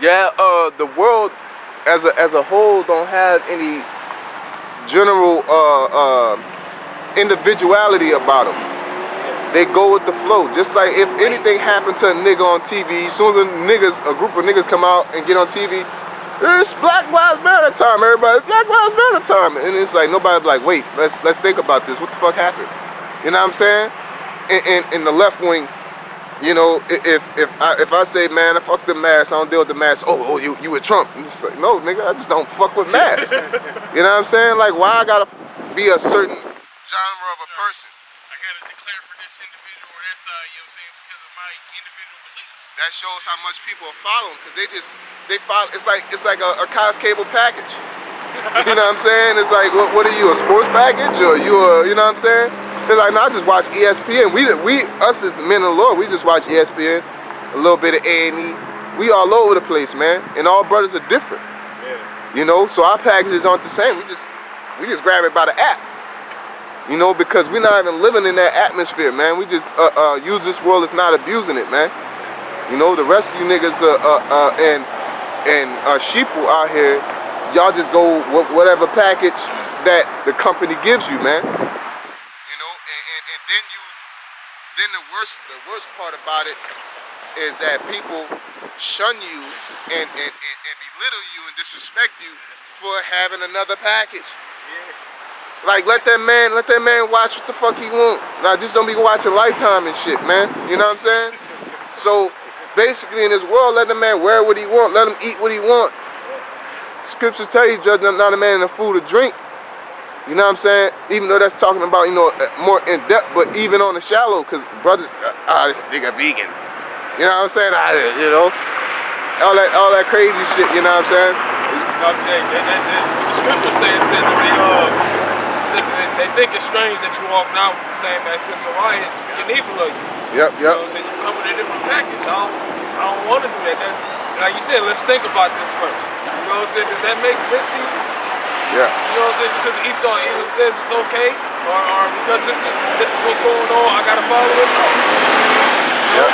Yeah, the world as a whole don't have any general individuality about them. They go with the flow. Just like if anything happened to a nigga on TV, as soon as a group of niggas come out and get on TV, it's Black Lives Matter time, everybody. It's Black Lives Matter time. And it's like nobody's like, wait, let's think about this. What the fuck happened? You know what I'm saying? In the left wing, you know, if I say, man, I fuck the mask, I don't deal with the mask. Oh, you with Trump? And it's like, no, nigga, I just don't fuck with masks. You know what I'm saying? Like, why I gotta be a certain genre of a person? I gotta declare for this individual or that side, you know what I'm saying, because of my individual beliefs. That shows how much people are following, because they follow. It's like a Cox cable package. You know what I'm saying? It's like, what are you, a sports package, or you know what I'm saying? It's like, no, I just watch ESPN. Us as men of the Lord, we just watch ESPN, a little bit of A&E. We all over the place, man, and all brothers are different. Yeah. You know, so our packages aren't the same. We just grab it by the app. You know, because we're not even living in that atmosphere, man. We just use this world as not abusing it, man. You know, the rest of you niggas and sheeple out here, y'all just go whatever package that the company gives you, man. You know, and then the worst part about it is that people shun you and belittle you and disrespect you for having another package. Yeah. Like, let that man watch what the fuck he want. Now, just don't be watching Lifetime and shit, man. You know what I'm saying? So, basically, in this world, let the man wear what he want. Let him eat what he want. Scriptures tell you, judge not a man in the food or drink. You know what I'm saying? Even though that's talking about, you know, more in depth, but even on the shallow, because the brothers, this nigga vegan. You know what I'm saying? You know, all that crazy shit. You know what I'm saying? The scripture says that they think it's strange that you walk now with the same access of right and speaking evil of you. Yep. You know what I'm saying? You come with a different package. I don't want to do that. Like you said, let's think about this first. You know what I'm saying? Does that make sense to you? Yeah. You know what I'm saying? Just because Esau says it's okay, or because this is what's going on, I gotta follow it. No. Yeah.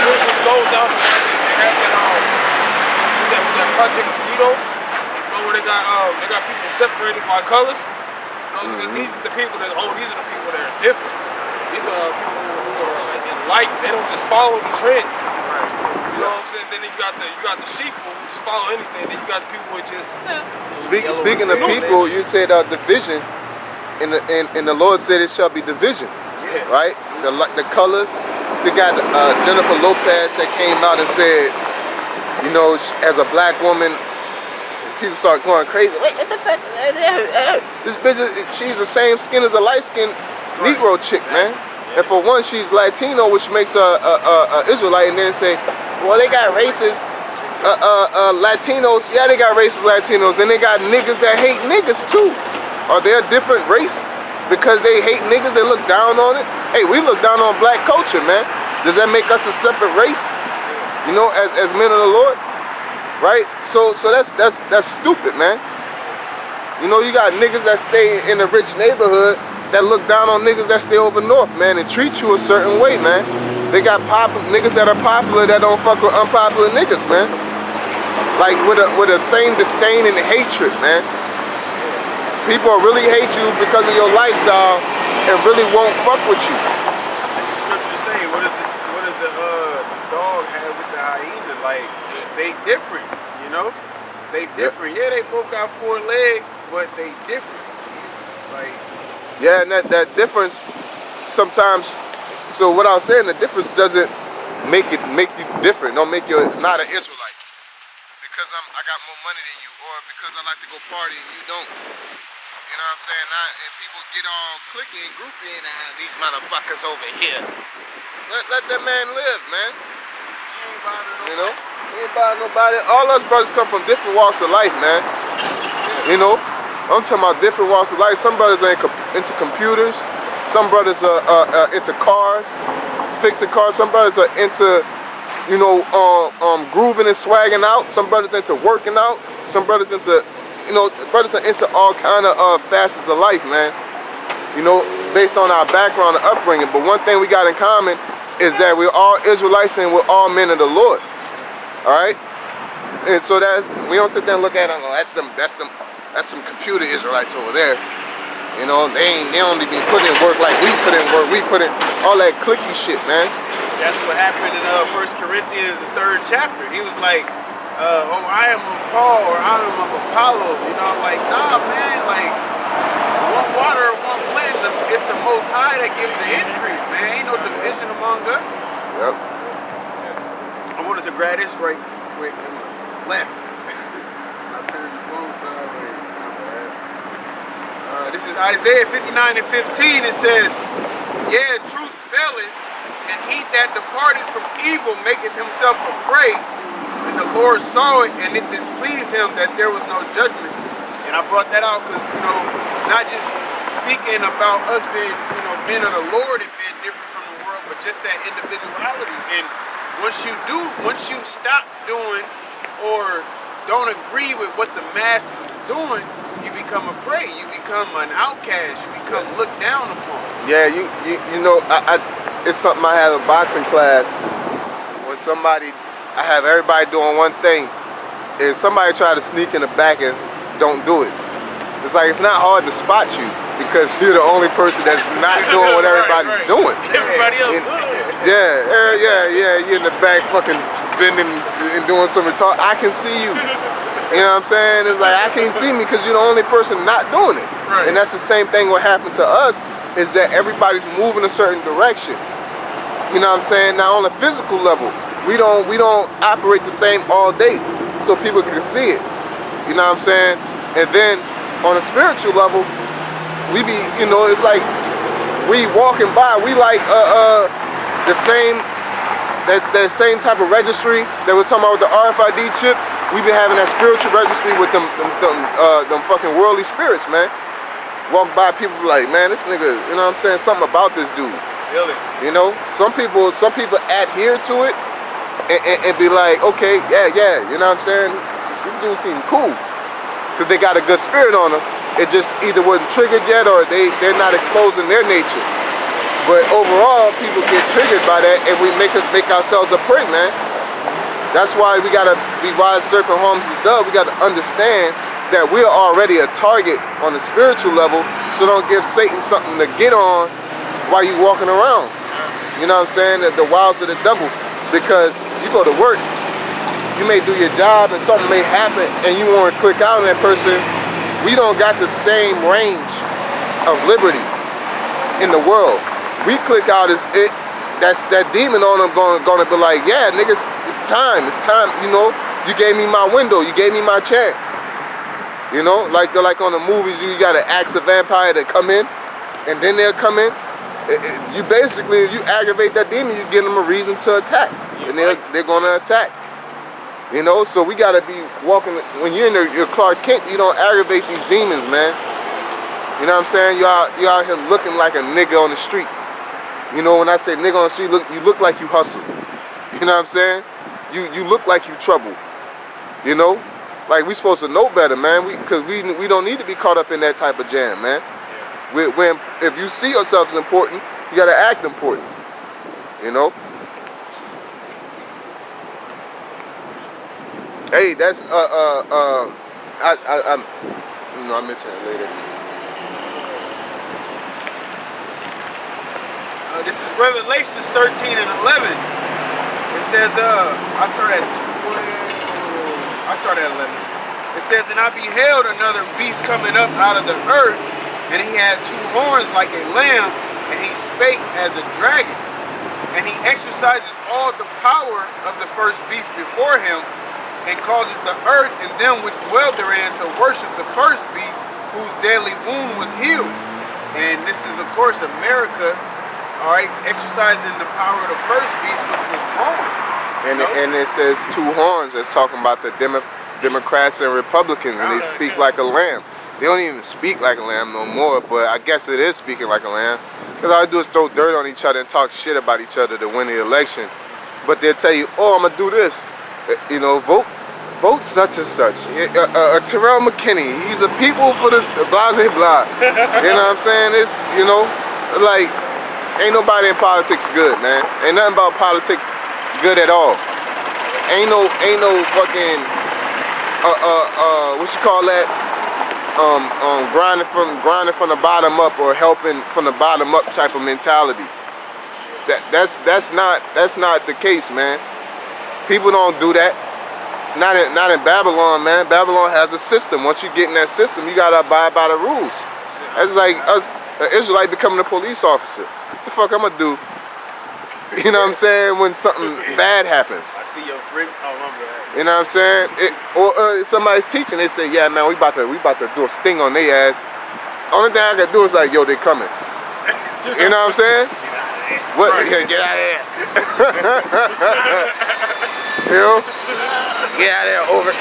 This goes down to they have that Project Vito. Where they got people separated by colors. You know, because these are the people that are different. These are people who are enlightened. They don't just follow the trends. You know what I'm saying? Then you got the sheep who just follow anything. Then you got the people who just Speaking of people, you said division, and the Lord said it shall be division. Yeah. Right? The colors. They got Jennifer Lopez that came out and said, you know, as a black woman, people start going crazy. Wait, what the fuck? This bitch, she's the same skin as a light-skinned Negro chick, man. And for one, she's Latino, which makes her a Israelite. And then say, well, they got racist Latinos. Yeah, they got racist Latinos. And they got niggas that hate niggas too. Are they a different race because they hate niggas? They look down on it. Hey, we look down on black culture, man. Does that make us a separate race? You know, as men of the Lord. Right? So that's stupid, man. You know, you got niggas that stay in a rich neighborhood that look down on niggas that stay over north, man, and treat you a certain way, man. They got niggas that are popular that don't fuck with unpopular niggas, man. Like with the same disdain and hatred, man. People really hate you because of your lifestyle and really won't fuck with you. The scriptures say, what does the dog have with the hyena? Like, they different, you know? They different. Yeah, they both got 4 legs, but they different. Like, yeah, and that difference sometimes. So what I was saying, the difference doesn't make you different. Don't make you not an Israelite because I got more money than you, or because I like to go party and you don't. You know what I'm saying? And people get all clicky and groupie and these motherfuckers over here. Let that man live, man. he ain't bothering nobody. You know? Ain't about nobody. All us brothers come from different walks of life, man. You know, I'm talking about different walks of life. Some brothers are into computers. Some brothers are into cars, fixing cars. Some brothers are into, you know, grooving and swagging out. Some brothers into working out. Some brothers into, you know, brothers are into all kind of facets of life, man. You know, based on our background and upbringing. But one thing we got in common is that we're all Israelites and we're all men of the Lord. All right, and so we don't sit there and look at them. Oh, that's some computer Israelites over there. You know, they don't even put in work like we put in work. We put in all that clicky shit, man. That's what happened in 1 Corinthians, the 3rd chapter. He was like, oh, I am of Paul, or I am of Apollo. You know, I'm like, nah, man, like, one water, one plant, it's the Most High that gives the increase, man. Ain't no division among us. Yep. I wanted to grab this right quick in my left. I turned the phone sideways. My bad. This is Isaiah 59 and 15. It says, yeah, truth faileth, and he that departed from evil maketh himself a prey. And the Lord saw it, and it displeased him that there was no judgment. And I brought that out because, you know, not just speaking about us being, you know, men of the Lord and being different from the world, but just that individuality. And once you stop doing or don't agree with what the masses is doing, you become a prey. You become an outcast. You become looked down upon. Yeah, you know, it's something I have in boxing class. When I have everybody doing one thing, and somebody try to sneak in the back and don't do it. It's like, it's not hard to spot you because you're the only person that's not doing what everybody's doing. Everybody else. Yeah, you're in the back fucking bending and doing some retard. I can see you. You know what I'm saying? It's like, I can't see me because you're the only person not doing it. Right. And that's the same thing what happened to us, is that everybody's moving a certain direction. You know what I'm saying? Now on a physical level, we don't operate the same all day so people can see it. You know what I'm saying? And then on a spiritual level, we be, you know, it's like we walking by, we like the same that same type of registry that we're talking about with the RFID chip. We been having that spiritual registry with them fucking worldly spirits, man. Walk by, people be like, man, this nigga, you know what I'm saying? Something about this dude. Really? You know, some people adhere to it and be like, okay, yeah, you know what I'm saying? This dude seems cool. Because they got a good spirit on them. It just either wasn't triggered yet or they're not exposing their nature. But overall, people get triggered by that and we make ourselves a prey, man. That's why we gotta be wise serpent harms the dove. We gotta understand that we're already a target on the spiritual level, so don't give Satan something to get on while you walking around. You know what I'm saying? The wiles of the devil. Because you go to work, you may do your job and something may happen and you want to click out on that person. We don't got the same range of liberty in the world. We click out as it. That's that demon on them gonna be like, yeah, niggas, it's time, you know. You gave me my window, you gave me my chance. You know, like on the movies, you gotta ask a vampire to come in, and then they'll come in. You basically, if you aggravate that demon, you give them a reason to attack, and they're gonna attack. You know, so we gotta be walking. When you're in your Clark Kent, you don't aggravate these demons, man. You know what I'm saying? You out here looking like a nigga on the street. You know, when I say nigga on the street, you look like you hustle. You know what I'm saying? You look like you trouble. You know? Like, we supposed to know better, man. Because we don't need to be caught up in that type of jam, man. When if you see yourself as important, you gotta act important. You know? Hey, that's I mentioned it later. This is Revelations 13 and 11. It says, I start at 11. It says, and I beheld another beast coming up out of the earth, and he had two horns like a lamb, and he spake as a dragon. And he exercises all the power of the first beast before him, and causes the earth and them which dwell therein to worship the first beast, whose deadly wound was healed. And this is, of course, America. All right, exercising the power of the first beast, which was Rome. And it says two horns. It's talking about the Democrats and Republicans, and they speak like a lamb. They don't even speak like a lamb no more, but I guess it is speaking like a lamb. Because all they do is throw dirt on each other and talk shit about each other to win the election. But they'll tell you, oh, I'm going to do this. You know, vote such and such. Terrell McKinney, he's a people for the blah, blah, blah. You know what I'm saying? It's, you know, like, ain't nobody in politics good, man. Ain't nothing about politics good at all. ain't no fucking what you call that? Grinding from the bottom up or helping from the bottom up type of mentality. That's not the case, man. People don't do that. Not in Babylon, man. Babylon has a system. Once you get in that system, you gotta abide by the rules. That's like us, an Israelite becoming a police officer. What the fuck I'm gonna do? You know what I'm saying? When something bad happens. I see your friend. Oh, my bad. You know what I'm saying? Or somebody's teaching, they say, yeah, man, we about to do a sting on their ass. Only thing I can do is like, yo, they coming. You know what I'm saying? What? Right. Yeah, get out of here. You know? Get out of there, over.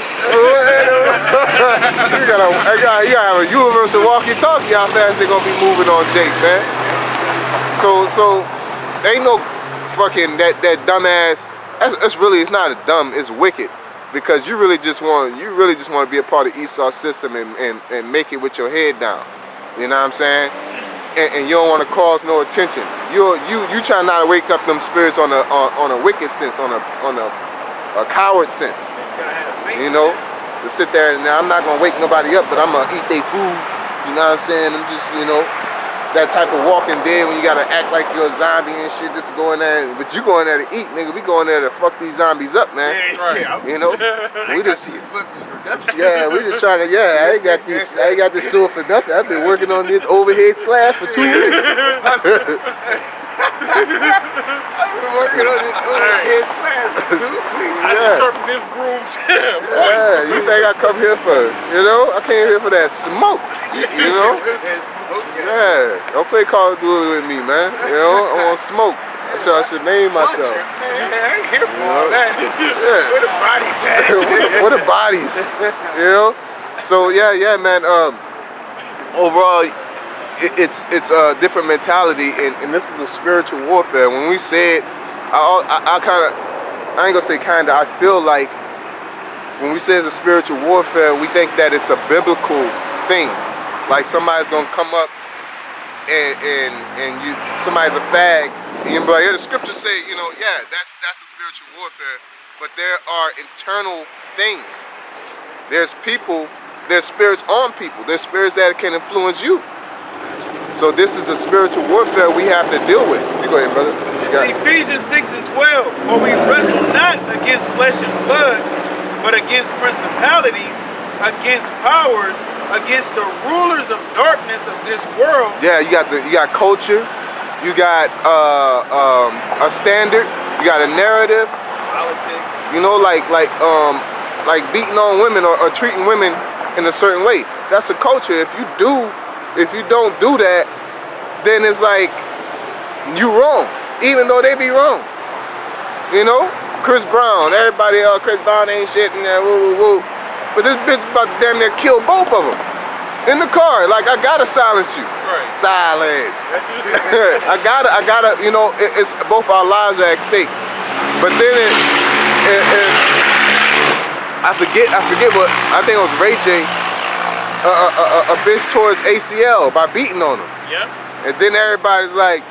you gotta have a universal walkie-talkie how fast they gonna be moving on Jake, man. So ain't no fucking that dumbass. It's not a dumb, it's wicked. Because you really just want to be a part of Esau's system and make it with your head down. You know what I'm saying? And you don't want to cause no attention. You try not to wake up them spirits on a wicked sense, on a coward sense. You know, to sit there and I'm not gonna wake nobody up, but I'm gonna eat their food. You know what I'm saying? I'm just, you know, that type of Walking Dead when you gotta act like you're a zombie and shit. Just go in there, but you going there to eat, nigga. We going there to fuck these zombies up, man. Yeah, You know, we just these weapons for nothing. yeah, we just trying to I ain't got this sword for nothing. I've been working on this overhead slash for 2 weeks. I've been working on this overhead slash for 2 weeks. I just sharpened this broom tip. Yeah, you think I come here for, you know? I came here for that smoke, you know? Yeah, don't play Call of Duty with me, man. You know, I want smoke. That's how I should name myself. Man, I ain't here for all that. Yeah. Where the bodies at? What are bodies? You know? So yeah, man. Overall, it's a different mentality, and this is a spiritual warfare. When we say it, I ain't gonna say kinda. I feel like when we say it's a spiritual warfare, we think that it's a biblical thing. Like somebody's gonna come up and somebody's a fag, and you're like, yeah, the scriptures say, you know, yeah, that's a spiritual warfare. But there are internal things. There's people, there's spirits on people, there's spirits that can influence you. So this is a spiritual warfare we have to deal with. You go ahead, brother. It's Ephesians 6 and 12. For we wrestle not against flesh and blood, but against principalities, against powers, against the rulers of darkness of this world. Yeah, you got culture, you got a standard, you got a narrative, politics. You know, like beating on women or treating women in a certain way. That's a culture. If you don't do that, then it's like you wrong, even though they be wrong. You know, Chris Brown, everybody else, Chris Brown ain't shit and woo woo woo. But this bitch about to damn near kill both of them in the car. Like, I gotta silence you. Right. Silence. I gotta. You know, it's both our lives are at stake. But then I forget what I think it was Ray J. A bitch towards ACL by beating on him. Yep. And then everybody's like,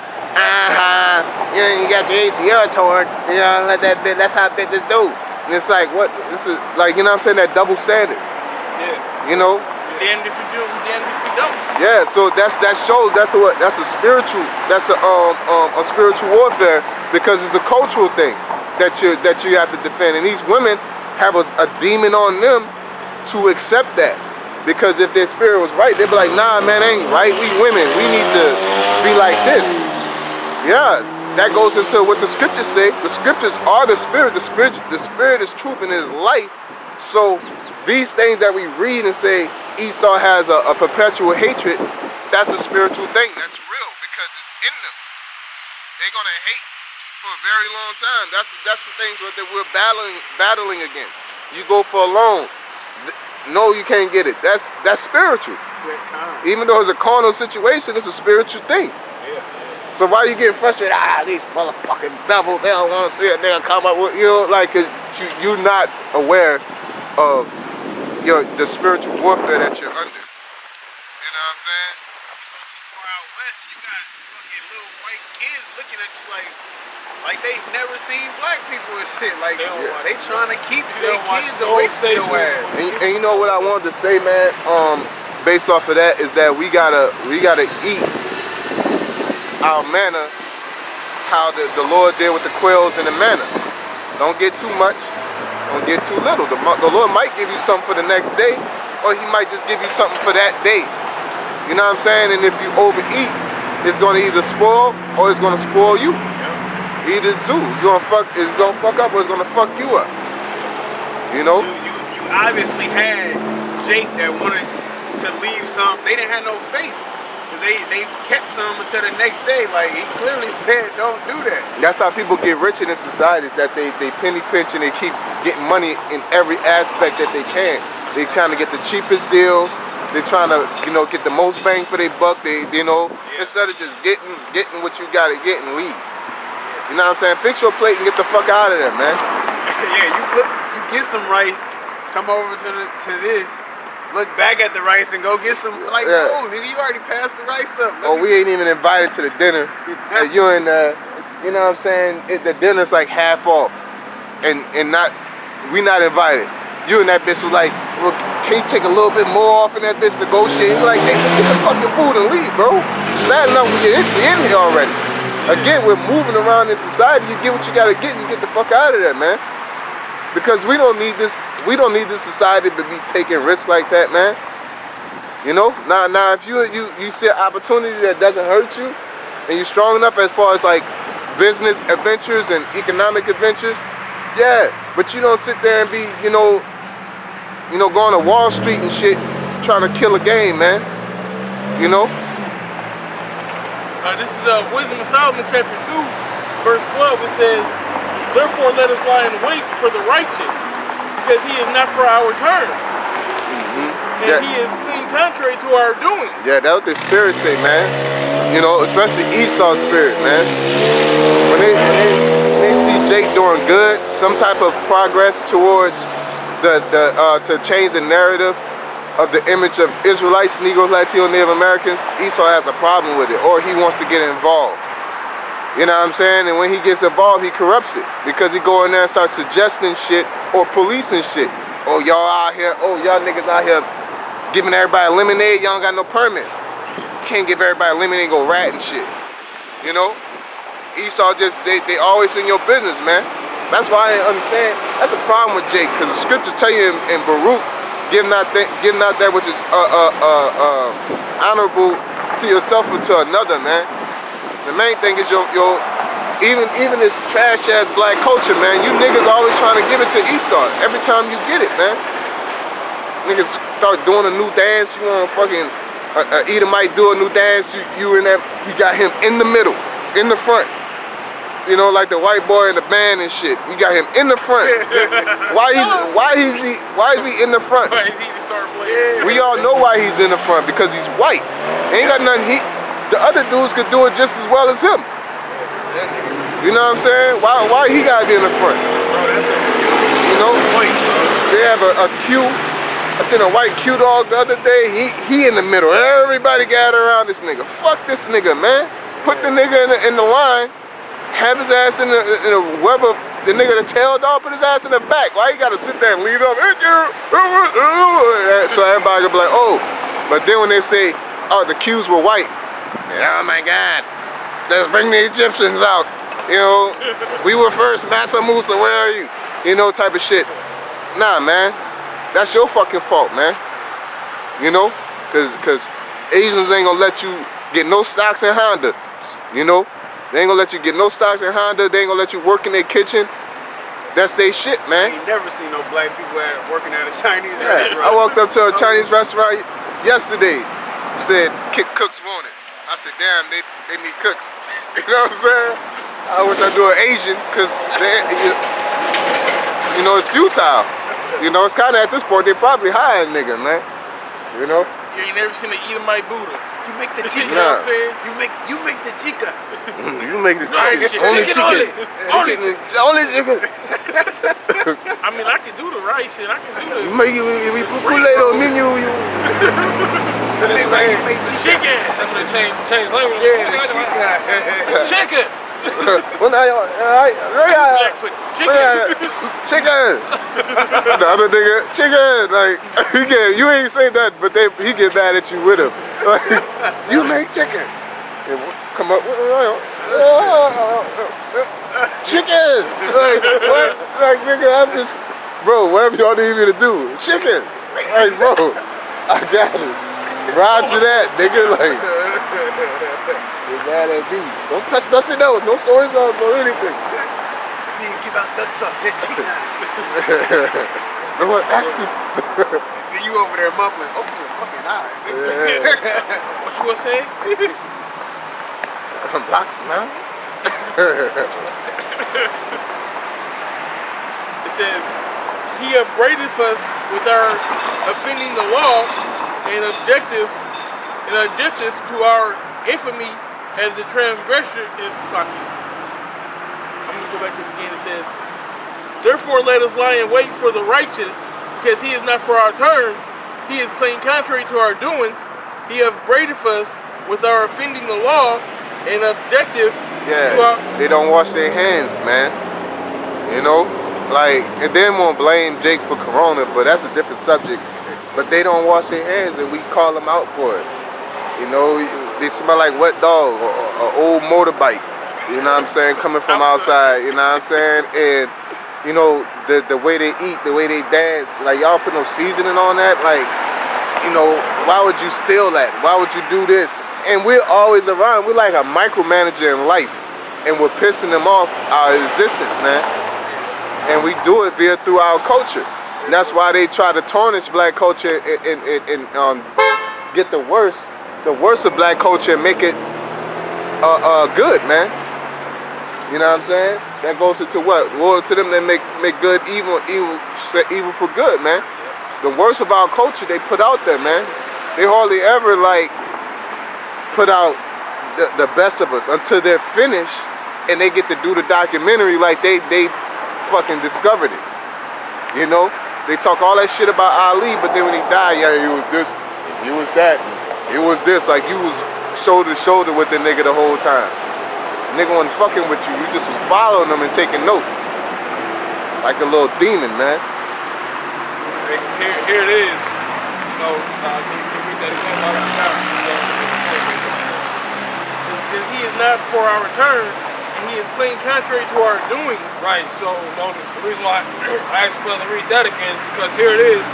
you got your ACL torn. You know, let that bitch. That's how bitches do. And it's like, what? This is like, you know what I'm saying? That double standard. Yeah. You know? Damned if you do, damned if you don't. Yeah. So that shows that's a spiritual. That's a spiritual warfare, because it's a cultural thing that you have to defend. And these women have a demon on them to accept that, because if their spirit was right, they'd be like, nah, man, ain't right. We women, we need to be like this. Yeah. That goes into what the scriptures say. The scriptures are the spirit. The spirit is truth and is life. So these things that we read and say Esau has a perpetual hatred, that's a spiritual thing. That's real, because it's in them. They're gonna hate for a very long time. That's the things that we're battling against. You go for a loan. No, you can't get it. That's spiritual. Even though it's a carnal situation, it's a spiritual thing. So why are you getting frustrated? These motherfucking devils, they don't want to see it, they'll come up with, you know, like, you're not aware of the spiritual warfare that you're under. You know what I'm saying? You go too far out west, you got fucking little white kids looking at you like, Like they never seen black people and shit. Like They don't watch they it. trying to keep They their don't watch kids no away from your stations. ass. And you know what I wanted to say, man? Based off of that is that we gotta eat our manna how the Lord did with the quails and the manna. Don't get too much, don't get too little. The Lord might give you something for the next day, or he might just give you something for that day. You know what I'm saying? And if you overeat, it's gonna either spoil or it's gonna spoil you. Either two. It's gonna fuck up or it's gonna fuck you up. You know? You obviously had Jake that wanted to leave some. They didn't have no faith. Cause they kept some until the next day. Like he clearly said, don't do that. That's how people get rich in societies, that they penny pinch and they keep getting money in every aspect that they can. They trying to get the cheapest deals. They're trying to, get the most bang for their buck. Instead of just getting what you gotta get and leave. You know what I'm saying? Fix your plate and get the fuck out of there, man. Yeah, you get some rice, come over to this. Look back at the rice and go get some, like, oh, nigga, you already passed the rice up. We ain't even invited to the dinner. And you and, you know what I'm saying? The dinner's like half off. And we not invited. You and that bitch was like, well, can you take a little bit more off in that bitch negotiate? You're like, hey, get the fucking food and leave, bro. It's bad enough when you're in here already. Again, we're moving around in society. You get what you gotta get and you get the fuck out of there, man. Because we don't need this society to be taking risks like that, man. Now if you see an opportunity that doesn't hurt you and you're strong enough as far as like business adventures and economic adventures, yeah. But you don't sit there and be, going to Wall Street and shit trying to kill a game, man. This is Wisdom of Solomon chapter 2, verse 12. It says, therefore let us lie in wait for the righteous, because he is not for our turn. And he is clean contrary to our doing. Yeah, that's what the spirit say, man. Especially Esau's spirit, man. When they see Jake doing good, some type of progress towards to change the narrative of the image of Israelites, Negroes, Latino, Native Americans, Esau has a problem with it, or he wants to get involved. You know what I'm saying? And when he gets involved, he corrupts it, because he go in there and start suggesting shit or policing shit. Oh, y'all out here, y'all niggas out here giving everybody lemonade, y'all don't got no permit. Can't give everybody lemonade and go rat and shit. Esau they always in your business, man. That's why I understand. That's a problem with Jake, because the scriptures tell you in Baruch, give not that which is honorable to yourself or to another, man. The main thing is even this trash ass black culture, man. You niggas always trying to give it to Esau every time you get it, man. Niggas start doing a new dance. You want fucking Edomite do a new dance. You got him in the middle, in the front. Like the white boy in the band and shit. You got him in the front. Why is he in the front? Why is he the star player? We all know why he's in the front, because he's white. Ain't got nothing. The other dudes could do it just as well as him. You know what I'm saying? Why he gotta be in the front? Bro, that's a point. They have a Q. I seen a white Q dog the other day. He in the middle. Everybody gathered around this nigga. Fuck this nigga, man. Put the nigga in the line. Have his ass in the whoever the nigga the tail dog, put his ass in the back. Why you gotta sit there and lead up? So everybody could be like, oh. But then when they say, oh, the Qs were white, oh my God, let's bring the Egyptians out. We were first, Massa Musa, where are you? Type of shit. Nah, man, that's your fucking fault, man. Cause Asians ain't gonna let you get no stocks in Honda. They ain't gonna let you get no stocks in Honda. They ain't gonna let you work in their kitchen. That's their shit, man. I ain't never seen no black people working at a Chinese restaurant. I walked up to a Chinese restaurant yesterday. It said, cooks wanted. I said, damn, they need cooks. You know what I'm saying? I wish I do an Asian, because it's futile. It's kind of at this point, they probably hire a nigga, man. You ain't never seen an Edomite Buddha. You make the chica. You know what I'm saying? You make the chica. You make the chicken. Only chicken. Only chicken. I mean, I can do the rice and I can do the... We put Kool-Aid on menu. Chicken. That's what they changed language. Yeah, the chica. Chicken. Well, now y'all, Blackfoot chicken. chicken. The other nigga, chicken. Like, you ain't say that, but he get mad at you with him. Like, you make chicken. And come up with chicken. Like, what? Like, nigga, I'm just, bro, whatever y'all need me to do. Chicken. Like, bro, I got it. Roger that, nigga. Like, you're mad at me. Don't touch nothing else. No soy sauce, no anything. You give out duck sauce, that chicken. No one actually. Then you over there mumbling, open your fucking eyes. Yeah. What you want to say? I'm blocked now. It says, he upbraideth us with our offending the law and objective to our infamy as the transgressor is fucking. I'm gonna go back to the beginning. It says, therefore let us lie in wait for the righteous, because he is not for our turn. He is clean contrary to our doings. He upbraideth us with our offending the law and objective to our... They don't wash their hands, man. You know? Like, and then won't blame Jake for Corona, but that's a different subject. But they don't wash their hands and we call them out for it. You know, they smell like wet dog or old motorbike. You know what I'm saying? Coming from outside, you know what I'm saying? And, you know, the way they eat, the way they dance, like y'all put no seasoning on that, like, you know, why would you steal that? Why would you do this? And we're always around. We're like a micromanager in life. And we're pissing them off our existence, man. And we do it through our culture. And that's why they try to tarnish black culture and get the worst of black culture and make it good, man. You know what I'm saying? That goes into what? Woe to them that make good evil for good, man. The worst of our culture they put out there, man. They hardly ever like put out the best of us until they're finished and they get to do the documentary like they fucking discovered it. You know? They talk all that shit about Ali, but then when he died, yeah, he was this, he was that, he was this. Like you was shoulder to shoulder with the nigga the whole time. The nigga wasn't fucking with you. You just was following them and taking notes. Like a little demon, man. Here it is. You know, read that again while I'm shouting. Because he is not for our return, and he is clean contrary to our doings. Right, so the reason why I asked Bill to read that again is because here it is.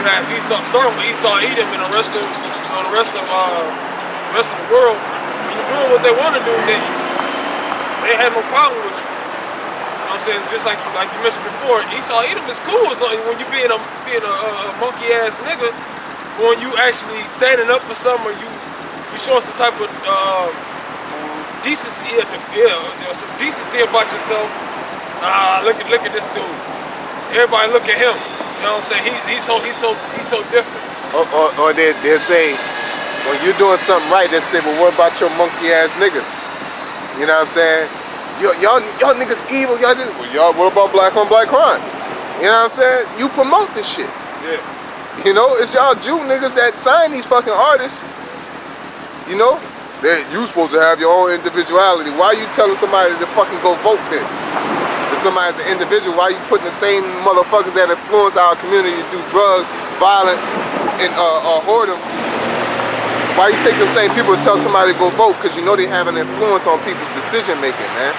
You have Esau, starting with Esau, Edom, and the rest of the world. When you're doing what they want to do, they have no problem with you. You know what I'm saying? Just like you mentioned before, Esau, Edom is cool as long as when you being a monkey ass nigga. When you actually standing up for something, or you showing some type of decency, some decency about yourself. Look at this dude. Everybody look at him. You know what I'm saying? He's so different. Or they'll say, when you're doing something right, they'll say, well, what about your monkey ass niggas? You know what I'm saying? Y'all niggas evil. What about black on black crime? You know what I'm saying? You promote this shit. Yeah. You know, it's y'all Jew niggas that sign these fucking artists. You know? You supposed to have your own individuality. Why are you telling somebody to fucking go vote then? If somebody's an individual, why are you putting the same motherfuckers that influence our community to do drugs, violence, and whoredom? Why you take them same people and tell somebody to go vote? Because you know they have an influence on people's decision making, man.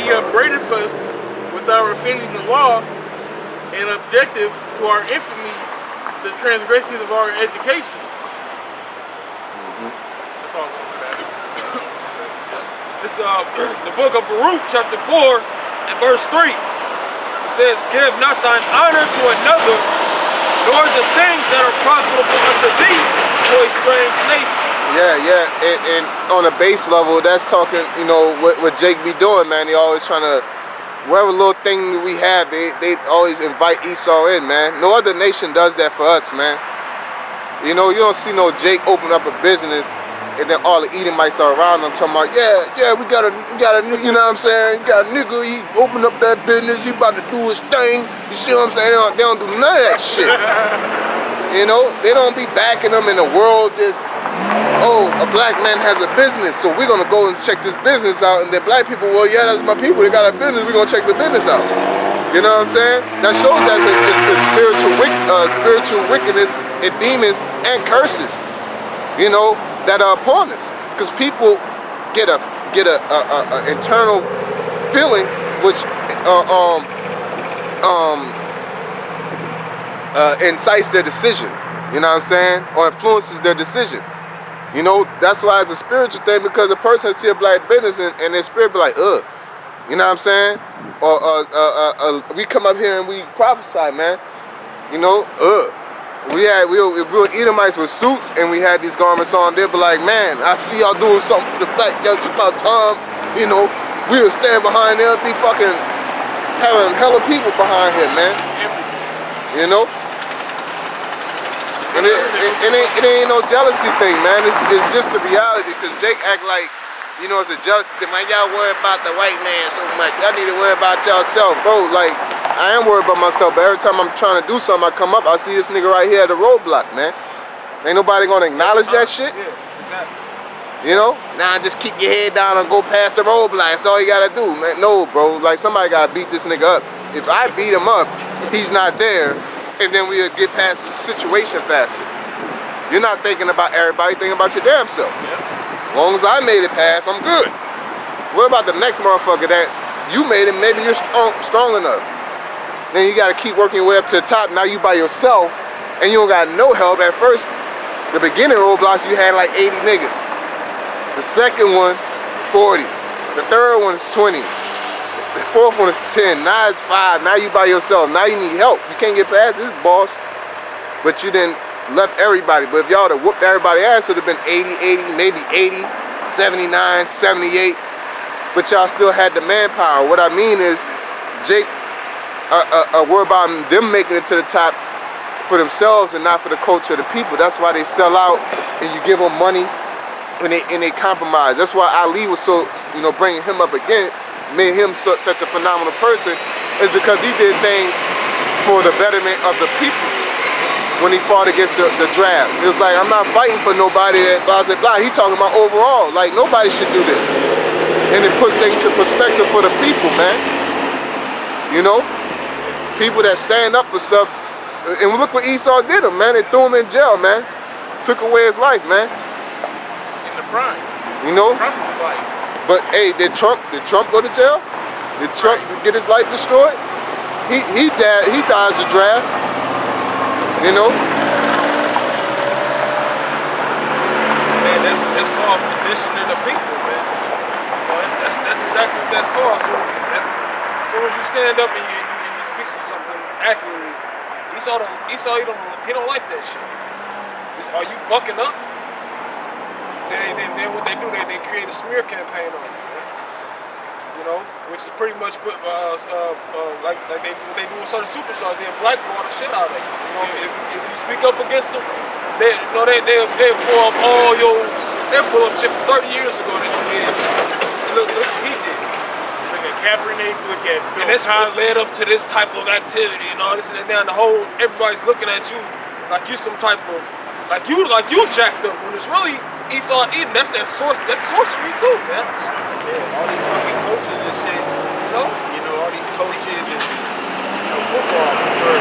He upbraideth us with our offending the law and objective to our infamy, the transgressions of our education. That's all I'm going for that. This the book of Baruch, chapter 4, and verse 3. It says, give not thine honor to another, nor the things that are profitable unto thee to a strange nation. Yeah, and on a base level, that's talking, you know, what Jake be doing, man. They always trying to, whatever little thing that we have, they always invite Esau in, man. No other nation does that for us, man. You know, you don't see no Jake open up a business and then all the Edomites are around them talking about, yeah, we got a, you know what I'm saying? Got a nigga, he opened up that business, he about to do his thing. You see what I'm saying? They don't do none of that shit. You know, they don't be backing them in the world just, oh, a black man has a business, so we're gonna go and check this business out. And the black people, well, yeah, that's my people. They got a business. We're gonna check the business out. You know what I'm saying? That shows that it's spiritual wickedness and demons and curses, you know, that are upon us. Because people get a internal feeling which incites their decision. You know what I'm saying? Or influences their decision. You know, that's why it's a spiritual thing, because a person see a black business and their spirit be like, ugh. You know what I'm saying? Or we come up here and we prophesy, man. You know, if we were Edomites with suits and we had these garments on, they'd be like, man, I see y'all doing something for the black. That's about time. You know, we'll stand behind there, be fucking having hella people behind here, man. You know? And it ain't no jealousy thing, man. It's just the reality, because Jake act like, you know, it's a jealousy thing. Man, y'all worry about the white man so much. Y'all need to worry about yourself, bro. Like, I am worried about myself, but every time I'm trying to do something, I come up, I see this nigga right here at the roadblock, man. Ain't nobody gonna acknowledge that shit. Yeah, exactly. You know? Nah, just keep your head down and go past the roadblock. That's all you gotta do, man. No, bro. Like, somebody gotta beat this nigga up. If I beat him up, he's not there, and then we'll get past the situation faster. You're not thinking about everybody, thinking about your damn self. Yeah. As long as I made it past, I'm good. What about the next motherfucker that you made it, maybe you're strong enough? Then you gotta keep working your way up to the top. Now you by yourself, and you don't got no help. At first, the beginning roadblocks, you had like 80 niggas. The second one, 40. The third one is 20. The fourth one is 10. Now it's 5. Now you by yourself. Now you need help. You can't get past this boss, but you didn't left everybody. But if y'all would have whooped everybody's ass, it would have been 80, maybe 80, 79, 78. But y'all still had the manpower. What I mean is, Jake, worry about them making it to the top for themselves and not for the culture of the people. That's why they sell out and you give them money and they compromise. That's why Ali was so, you know, bringing him up again, made him such a phenomenal person, is because he did things for the betterment of the people. When he fought against the draft, it was like, I'm not fighting for nobody that blah, blah, blah. He talking about overall, like nobody should do this. And it puts things in perspective for the people, man. You know? People that stand up for stuff. And look what Esau did him, man. They threw him in jail, man. Took away his life, man. In the prime. You know? Trump's life. But hey, did Trump go to jail? Did Trump get his life destroyed? He dies the draft. You know? Man, that's called conditioning the people, man. Well, that's exactly what that's called. So as soon as you stand up and you speak for something accurately, Esau he don't like that shit. Are you bucking up? Then what they do, they create a smear campaign on you. You know, which is pretty much put like they do with certain superstars. They blackball the shit out of them. You know, if you speak up against them, they pull up they pull up shit from 30 years ago that you did. Look what he did. Look at Kaepernick. Look at Bill And that's what led up to this type of activity and all this and that. Now the whole everybody's looking at you like you some type of like you jacked up when it's really Esau Eden. That's sorcery too, man. Yeah, all these fucking coaches and shit. You know, all these coaches and football for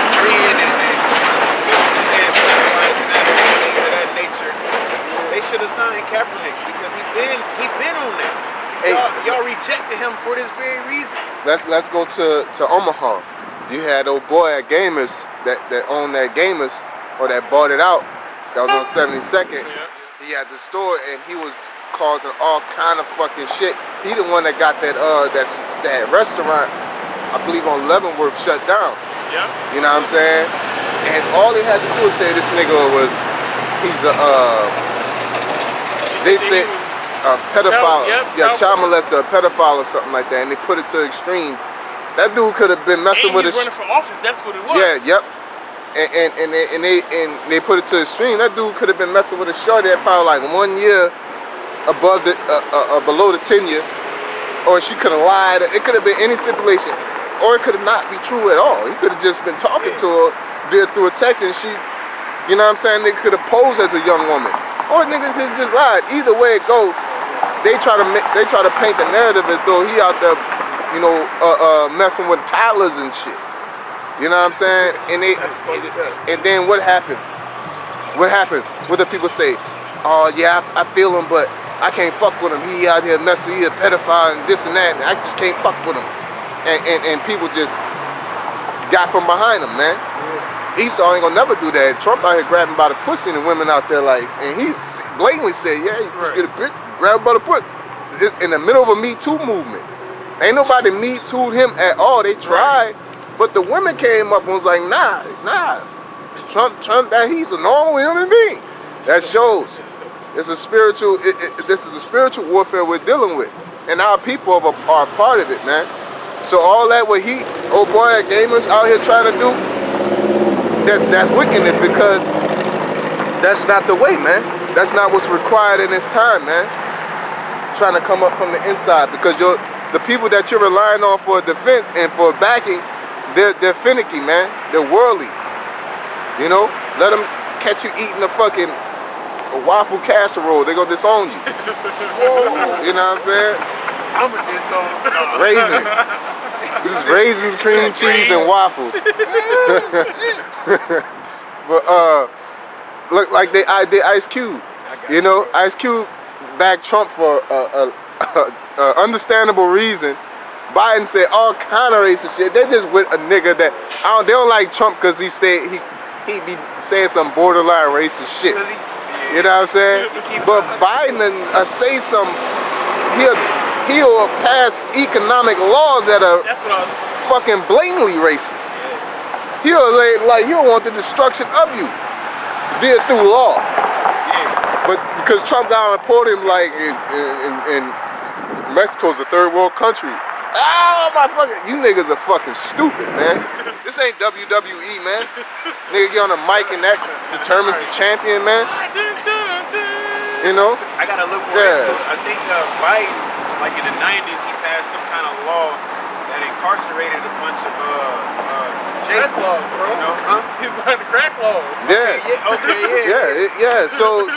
agreeing and basically saying black lives matter and things of that nature. They should have signed Kaepernick because he been on there. Hey. Y'all rejected him for this very reason. Let's go to Omaha. You had old boy at Gamers that owned that Gamers, or that bought it out. That was on 72nd. Yeah. He had the store and he was causing all kind of fucking shit. He the one that got that restaurant, I believe on Leavenworth, shut down. Yeah. You know what I'm saying? And all they had to do was say this nigga he's a they said a pedophile, child molester, a pedophile or something like that, and they put it to the extreme. That dude could have been messing with his. Running for office. That's what it was. Yeah. Yep. And they put it to the extreme. That dude could have been messing with a shorty that probably like 1 year above below the 10 year, or she could have lied. It could have been any stipulation, or it could have not be true at all. He could have just been talking to her through a text and she, you know what I'm saying, nigga could have posed as a young woman. Or nigga just lied. Either way it goes, they try to paint the narrative as though he out there, you know, messing with toddlers and shit. You know what I'm saying? And then what happens? What happens? What do people say? Oh yeah, I feel him, but I can't fuck with him. He out here messing, he a pedophile and this and that, and I just can't fuck with him. And people just got from behind him, man. Esau ain't gonna never do that. Trump out here grabbing by the pussy and the women out there like, and he blatantly said, yeah, you just get a bitch, grab by the pussy. In the middle of a Me Too movement. Ain't nobody Me Too'd him at all. They tried, but the women came up and was like, nah. Trump, that he's a normal human being. That shows. It's a spiritual, this is a spiritual warfare we're dealing with. And our people are a part of it, man. So all that what he, old boy gamers out here trying to do, that's wickedness, because that's not the way, man. That's not what's required in this time, man. Trying to come up from the inside, because the people that you're relying on for defense and for backing, they're finicky, man. They're worldly. You know, let them catch you eating a fucking waffle casserole, they're gonna disown you. You know what I'm saying? I'm gonna disown raisins. This is raisins, cream cheese, and waffles. But look like they Ice Cube. You know, Ice Cube backed Trump for a understandable reason. Biden said all kind of racist shit. They just with a nigga that they don't like Trump because he said he be saying some borderline racist shit. You know what I'm saying? But Biden say some, he'll pass economic laws that are fucking blatantly racist. He'll want the destruction of you, be it through law. But because Trump got on the podium like in Mexico's a third world country. Oh my fucking, you niggas are fucking stupid, man. This ain't WWE, man. Nigga get on the mic and that determines the champion, man. You know? I gotta look more into it. I think Biden, like in the 90s, he passed some kind of law that incarcerated a bunch of crack laws, bro. You know, huh? He's behind the crack laws. Yeah. So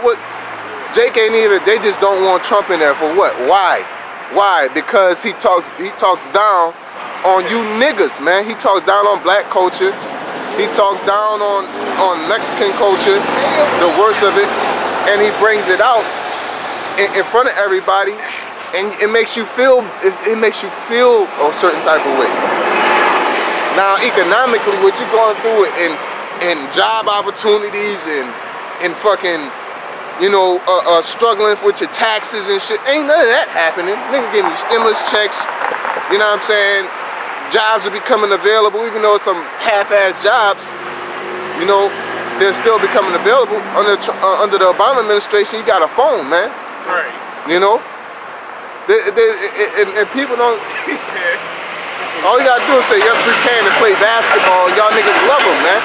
what? Jake ain't even. They just don't want Trump in there for what? Why? Because he talks down on you niggas, man. He talks down on black culture. He talks down on Mexican culture, the worst of it, and he brings it out in front of everybody, and it makes you feel a certain type of way. Now economically, what you're going through in job opportunities and fucking, you know, struggling with your taxes and shit, ain't none of that happening. Nigga giving you stimulus checks, you know what I'm saying? Jobs are becoming available, even though it's some half-ass jobs, you know, they're still becoming available. Under the Obama administration, you got a phone, man. Right. You know? And people don't, all you gotta do is say, yes we can, and play basketball, y'all niggas love them, man.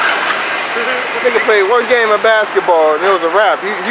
Nigga played one game of basketball and it was a wrap.